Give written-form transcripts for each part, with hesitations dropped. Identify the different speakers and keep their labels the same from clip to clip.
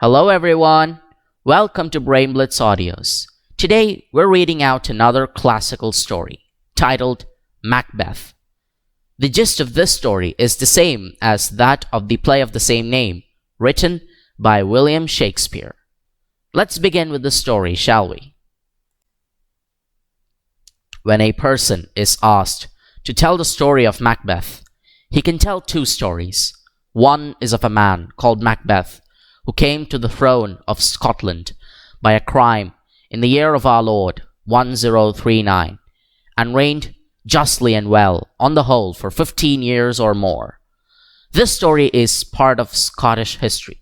Speaker 1: Hello everyone, welcome to Blitz Audios. Today we're reading out another classical story titled Macbeth. The gist of this story is the same as that of the play of the same name, written by William Shakespeare. Let's begin with the story, shall we? When a person is asked to tell the story of Macbeth, he can tell two stories. One is of a man called Macbeth, who came to the throne of Scotland by a crime in the year of our Lord 1039, and reigned justly and well on the whole for 15 years or more. This story is part of Scottish history.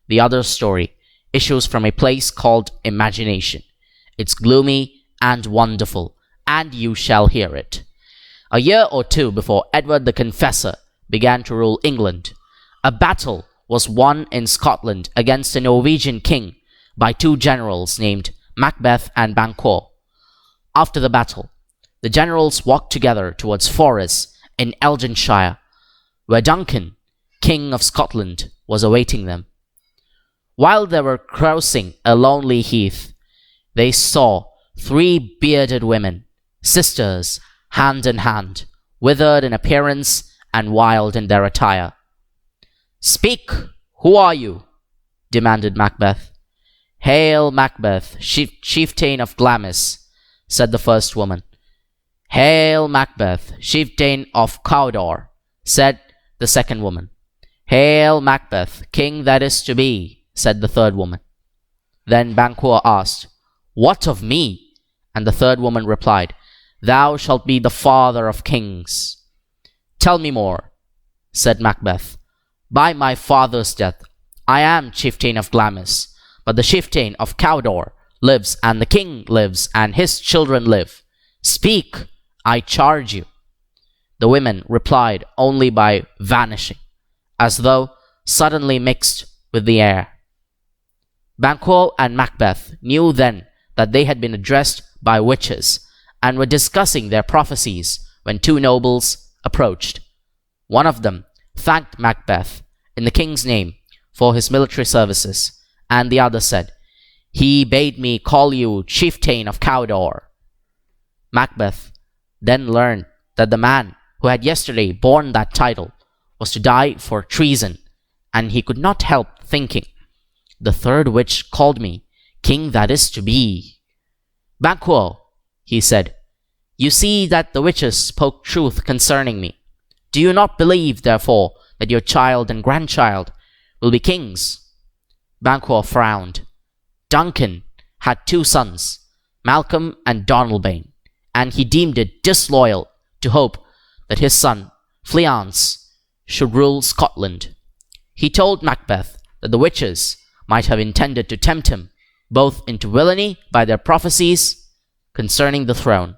Speaker 1: The other story issues from a place called Imagination. It's gloomy and wonderful, and you shall hear it. A year or two before Edward the Confessor began to rule England, a battle was won in Scotland against a Norwegian king by two generals named Macbeth and Banquo. After the battle, the generals walked together towards Forres in Elginshire, where Duncan, king of Scotland, was awaiting them. While they were crossing a lonely heath, they saw three bearded women, sisters, hand in hand, withered in appearance and wild in their attire. "Speak! Who are you?" demanded Macbeth. "Hail, Macbeth, chieftain of Glamis," said the first woman. "Hail, Macbeth, chieftain of Cawdor," said the second woman. "Hail, Macbeth, king that is to be," said the third woman. Then Banquo asked, "What of me?" And the third woman replied, "Thou shalt be the father of kings." "Tell me more," said Macbeth. "By my father's death, I am chieftain of Glamis, but the chieftain of Cawdor lives, and the king lives, and his children live. Speak, I charge you." The women replied only by vanishing, as though suddenly mixed with the air. Banquo and Macbeth knew then that they had been addressed by witches, and were discussing their prophecies when two nobles approached. One of them thanked Macbeth in the king's name for his military services, and the other said, "He bade me call you chieftain of Cawdor." Macbeth then learned that the man who had yesterday borne that title was to die for treason, and he could not help thinking, "The third witch called me king that is to be." "Banquo," he said, "you see that the witches spoke truth concerning me. Do you not believe, therefore, that your child and grandchild will be kings?" Banquo frowned. Duncan had two sons, Malcolm and Donalbain, and he deemed it disloyal to hope that his son, Fleance, should rule Scotland. He told Macbeth that the witches might have intended to tempt him both into villainy by their prophecies concerning the throne.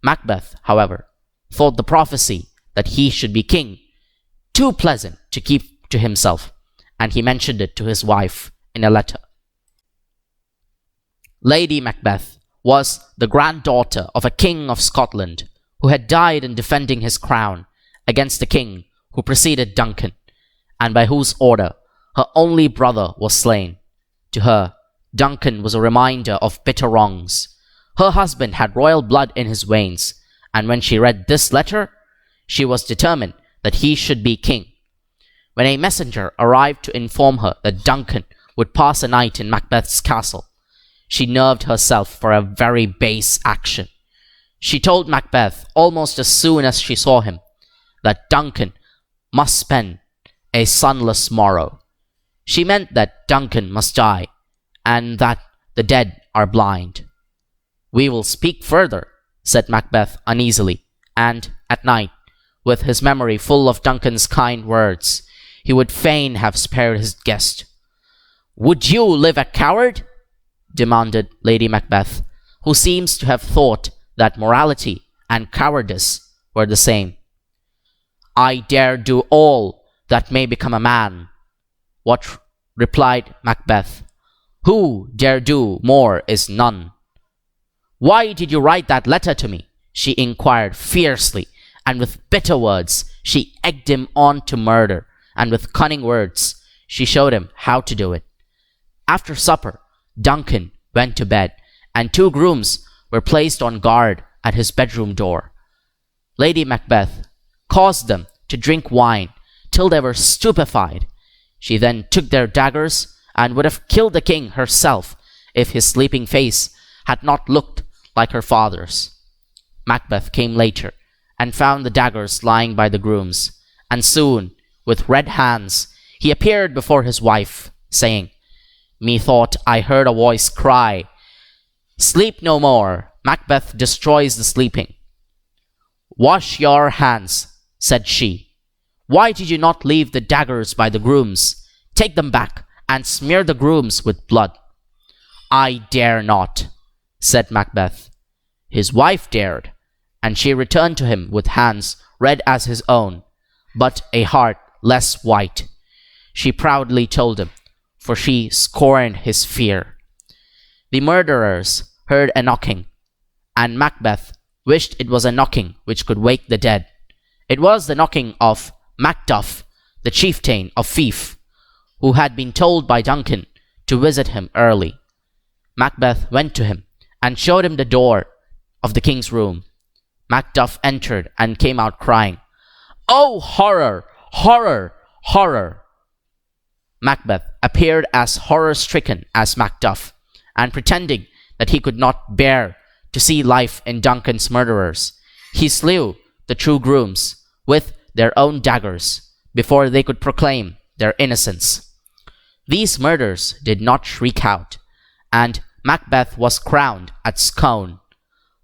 Speaker 1: Macbeth, however, thought the prophecy that he should be king too pleasant to keep to himself, and he mentioned it to his wife in a letter. Lady Macbeth was the granddaughter of a king of Scotland who had died in defending his crown against the king who preceded Duncan, and by whose order her only brother was slain. To her, Duncan was a reminder of bitter wrongs. Her husband had royal blood in his veins, and when she read this letter, she was determined that he should be king. When a messenger arrived to inform her that Duncan would pass a night in Macbeth's castle, she nerved herself for a very base action. She told Macbeth almost as soon as she saw him that Duncan must spend a sunless morrow. She meant that Duncan must die, and that the dead are blind. "We will speak further," said Macbeth uneasily, and at night, with his memory full of Duncan's kind words, he would fain have spared his guest. "Would you live a coward?" demanded Lady Macbeth, who seems to have thought that morality and cowardice were the same. "I dare do all that may become a man." What replied Macbeth? "Who dare do more is none." "Why did you write that letter to me?" she inquired fiercely, and with bitter words she egged him on to murder, and with cunning words she showed him how to do it. After supper, Duncan went to bed, and 2 grooms were placed on guard at his bedroom door. Lady Macbeth caused them to drink wine till they were stupefied. She then took their daggers and would have killed the king herself if his sleeping face had not looked like her father's. Macbeth came later and found the daggers lying by the grooms, and soon, with red hands, he appeared before his wife, saying, "Methought I heard a voice cry, 'Sleep no more, Macbeth destroys the sleeping.' 'Wash your hands,' said she. 'Why did you not leave the daggers by the grooms? Take them back, and smear the grooms with blood.' 'I dare not,' said Macbeth. His wife dared, and she returned to him with hands red as his own, but a heart less white. She proudly told him, for she scorned his fear. The murderers heard a knocking, and Macbeth wished it was a knocking which could wake the dead. It was the knocking of Macduff, the chieftain of Fife, who had been told by Duncan to visit him early. Macbeth went to him and showed him the door of the king's room. Macduff entered and came out crying, "Oh, horror! Horror! Horror!" Macbeth appeared as horror-stricken as Macduff, and pretending that he could not bear to see life in Duncan's murderers, he slew the 2 grooms with their own daggers before they could proclaim their innocence. These murders did not shriek out, and Macbeth was crowned at Scone.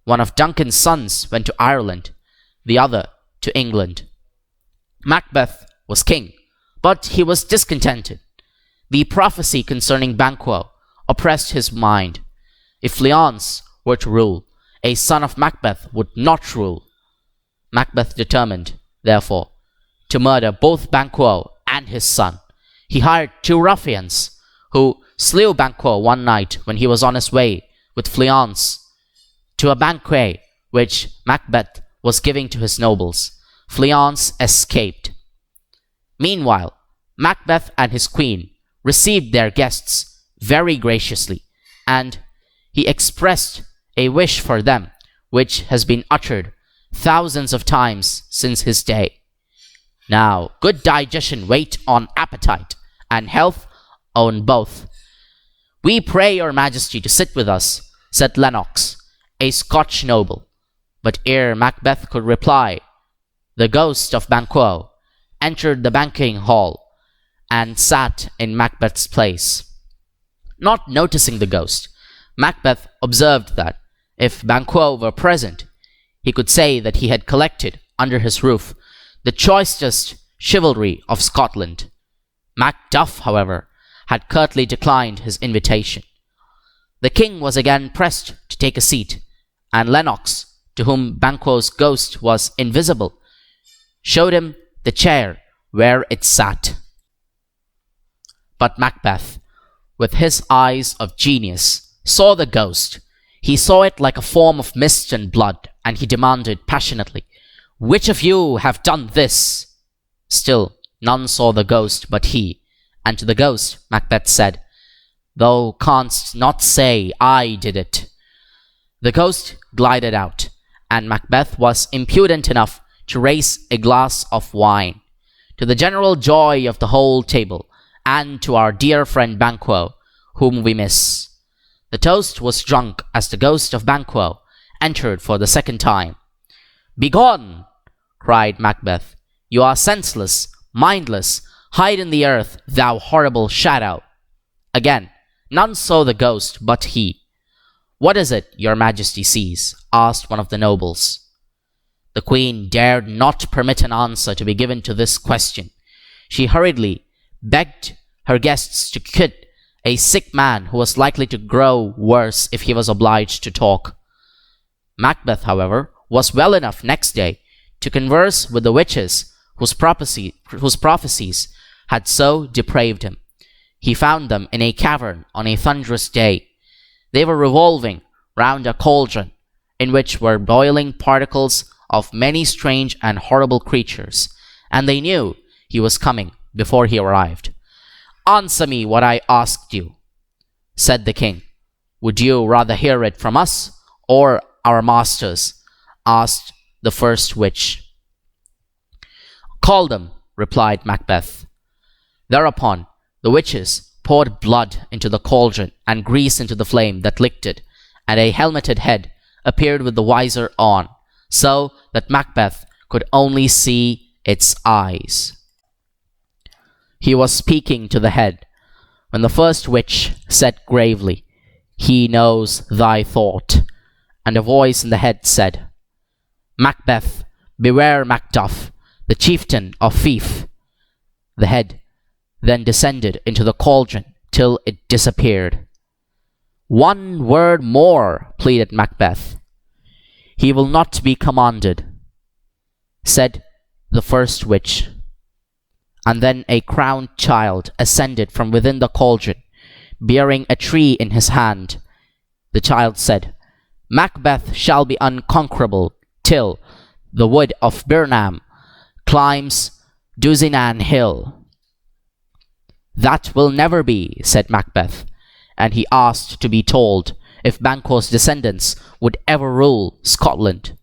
Speaker 1: One of Duncan's sons went to Ireland, the other to England. Macbeth was king, but he was discontented. The prophecy concerning Banquo oppressed his mind. If Leonce were to rule, a son of Macbeth would not rule. Macbeth determined, therefore, to murder both Banquo and his son. He hired 2 ruffians, who slew Banquo one night when he was on his way with Fleance to a banquet which Macbeth was giving to his nobles. Fleance escaped. Meanwhile, Macbeth and his queen received their guests very graciously, and he expressed a wish for them which has been uttered thousands of times since his day. Now, good digestion wait on appetite, and health on both. "We pray your majesty to sit with us," said Lennox, a Scotch noble. But ere Macbeth could reply, the ghost of Banquo entered the banqueting hall and sat in Macbeth's place. Not noticing the ghost, Macbeth observed that if Banquo were present, he could say that he had collected under his roof the choicest chivalry of Scotland. Macduff, however, had curtly declined his invitation. The king was again pressed to take a seat, and Lennox, to whom Banquo's ghost was invisible, showed him the chair where it sat. But Macbeth, with his eyes of genius, saw the ghost. He saw it like a form of mist and blood, and he demanded passionately, "Which of you have done this?" Still, none saw the ghost but he, and to the ghost Macbeth said, "Thou canst not say I did it." The ghost glided out, and Macbeth was impudent enough to raise a glass of wine, to the general joy of the whole table, and to our dear friend Banquo, whom we miss. The toast was drunk as the ghost of Banquo entered for the second time. "Begone!" cried Macbeth. "You are senseless, mindless. Hide in the earth, thou horrible shadow." Again, none saw the ghost but he. "What is it your majesty sees?" asked one of the nobles. The queen dared not permit an answer to be given to this question. She hurriedly begged her guests to quit a sick man who was likely to grow worse if he was obliged to talk. Macbeth, however, was well enough next day to converse with the witches whose prophecies had so depraved him. He found them in a cavern on a thunderous day. They were revolving round a cauldron in which were boiling particles of many strange and horrible creatures, and they knew he was coming before he arrived. "Answer me what I asked you," said the king. "Would you rather hear it from us or our masters?" asked the first witch. "Call them," replied Macbeth. Thereupon the witches poured blood into the cauldron and grease into the flame that licked it, and a helmeted head appeared with the visor on, so that Macbeth could only see its eyes. He was speaking to the head, when the first witch said gravely, "He knows thy thought." And a voice in the head said, "Macbeth, beware Macduff, the chieftain of Fief." The head then descended into the cauldron till it disappeared. "One word more," pleaded Macbeth. "He will not be commanded," said the first witch. And then a crowned child ascended from within the cauldron, bearing a tree in his hand. The child said, "Macbeth shall be unconquerable till the wood of Birnam climbs Dusinan Hill." "That will never be," said Macbeth, and he asked to be told if Banquo's descendants would ever rule Scotland.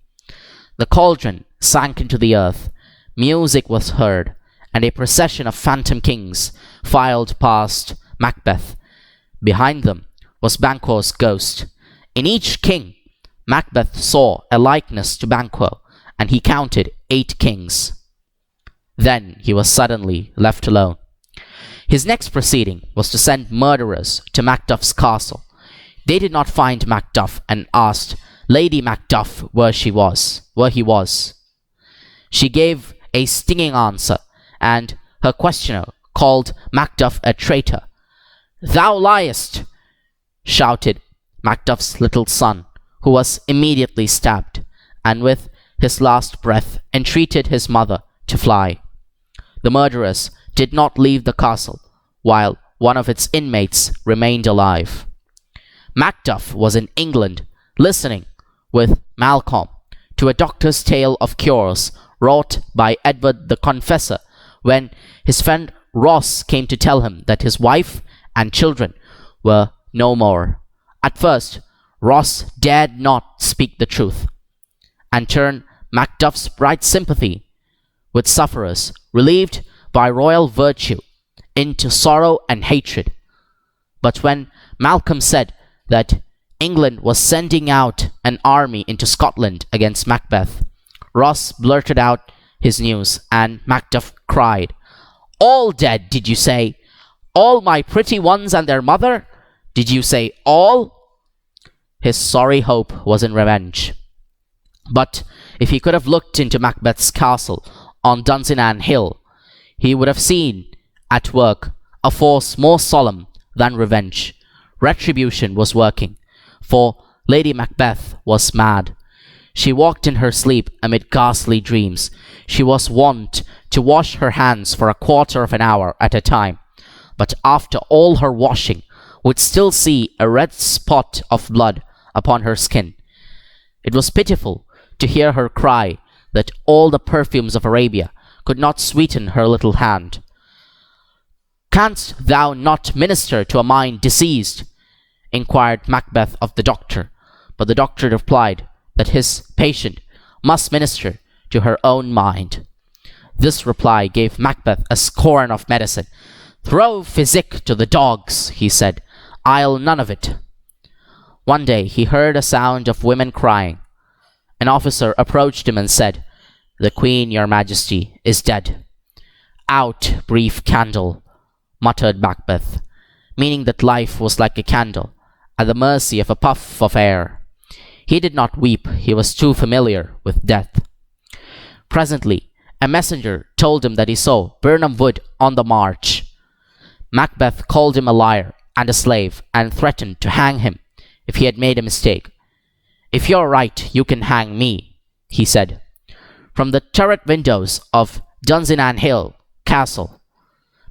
Speaker 1: The cauldron sank into the earth, music was heard, and a procession of phantom kings filed past Macbeth. Behind them was Banquo's ghost. In each king, Macbeth saw a likeness to Banquo, and he counted 8 kings. Then he was suddenly left alone. His next proceeding was to send murderers to Macduff's castle. They did not find Macduff and asked Lady Macduff where he was. She gave a stinging answer, and her questioner called Macduff a traitor. "Thou liest!" shouted Macduff's little son, who was immediately stabbed, and with his last breath entreated his mother to fly. The murderers did not leave the castle, while one of its inmates remained alive. Macduff was in England, listening with Malcolm to a doctor's tale of cures wrought by Edward the Confessor, when his friend Ross came to tell him that his wife and children were no more. At first, Ross dared not speak the truth, and turn Macduff's bright sympathy with sufferers, relieved by royal virtue, into sorrow and hatred. But when Malcolm said that England was sending out an army into Scotland against Macbeth, Ross blurted out his news, and Macduff cried, "All dead, did you say? All my pretty ones and their mother? Did you say all?" His sorry hope was in revenge. But if he could have looked into Macbeth's castle on Dusinan Hill, he would have seen at work a force more solemn than revenge. Retribution was working, for Lady Macbeth was mad. She walked in her sleep amid ghastly dreams. She was wont to wash her hands for a quarter of an hour at a time, but after all her washing would still see a red spot of blood upon her skin. It was pitiful to hear her cry that all the perfumes of Arabia could not sweeten her little hand. "Canst thou not minister to a mind diseased?" inquired Macbeth of the doctor, but the doctor replied that his patient must minister to her own mind. This reply gave Macbeth a scorn of medicine. "Throw physic to the dogs," he said. "I'll none of it." One day he heard a sound of women crying. An officer approached him and said, "The Queen, your Majesty, is dead." "Out, brief candle," muttered Macbeth, meaning that life was like a candle, at the mercy of a puff of air. He did not weep, he was too familiar with death. Presently, a messenger told him that he saw Birnam Wood on the march. Macbeth called him a liar and a slave, and threatened to hang him if he had made a mistake. "If you're right, you can hang me," he said. From the turret windows of Dusinan Hill Castle,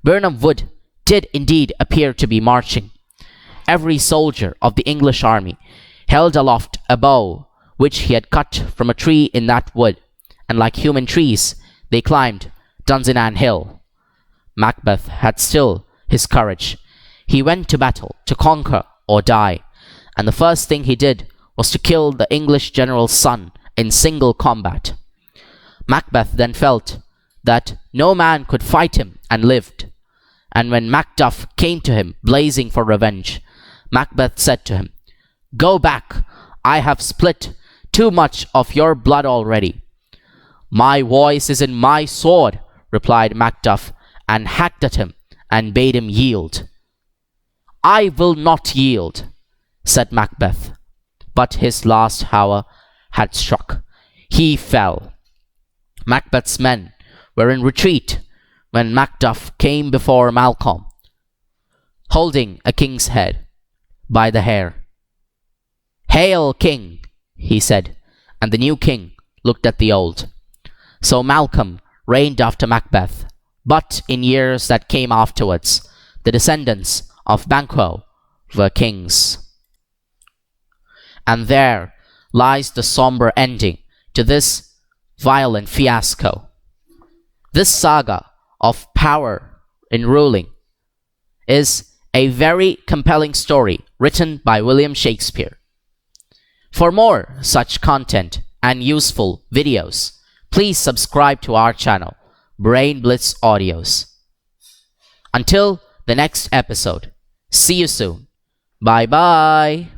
Speaker 1: Birnam Wood did indeed appear to be marching. Every soldier of the English army held aloft a bow which he had cut from a tree in that wood, and like human trees they climbed Dusinan Hill. Macbeth had still his courage. He went to battle to conquer or die, and the first thing he did was to kill the English general's son in single combat. Macbeth then felt that no man could fight him and lived, and when Macduff came to him blazing for revenge, Macbeth said to him, "Go back, I have split too much of your blood already." "My voice is in my sword," replied Macduff, and hacked at him and bade him yield. "I will not yield," said Macbeth, but his last hour had struck. He fell. Macbeth's men were in retreat when Macduff came before Malcolm, holding a king's head by the hair. "Hail, king," he said, and the new king looked at the old. So Malcolm reigned after Macbeth, but in years that came afterwards, the descendants of Banquo were kings. And there lies the somber ending to this violent fiasco. This saga of power in ruling is a very compelling story written by William Shakespeare. For more such content and useful videos, please subscribe to our channel, Brain Blitz Audios. Until the next episode, see you soon. Bye bye.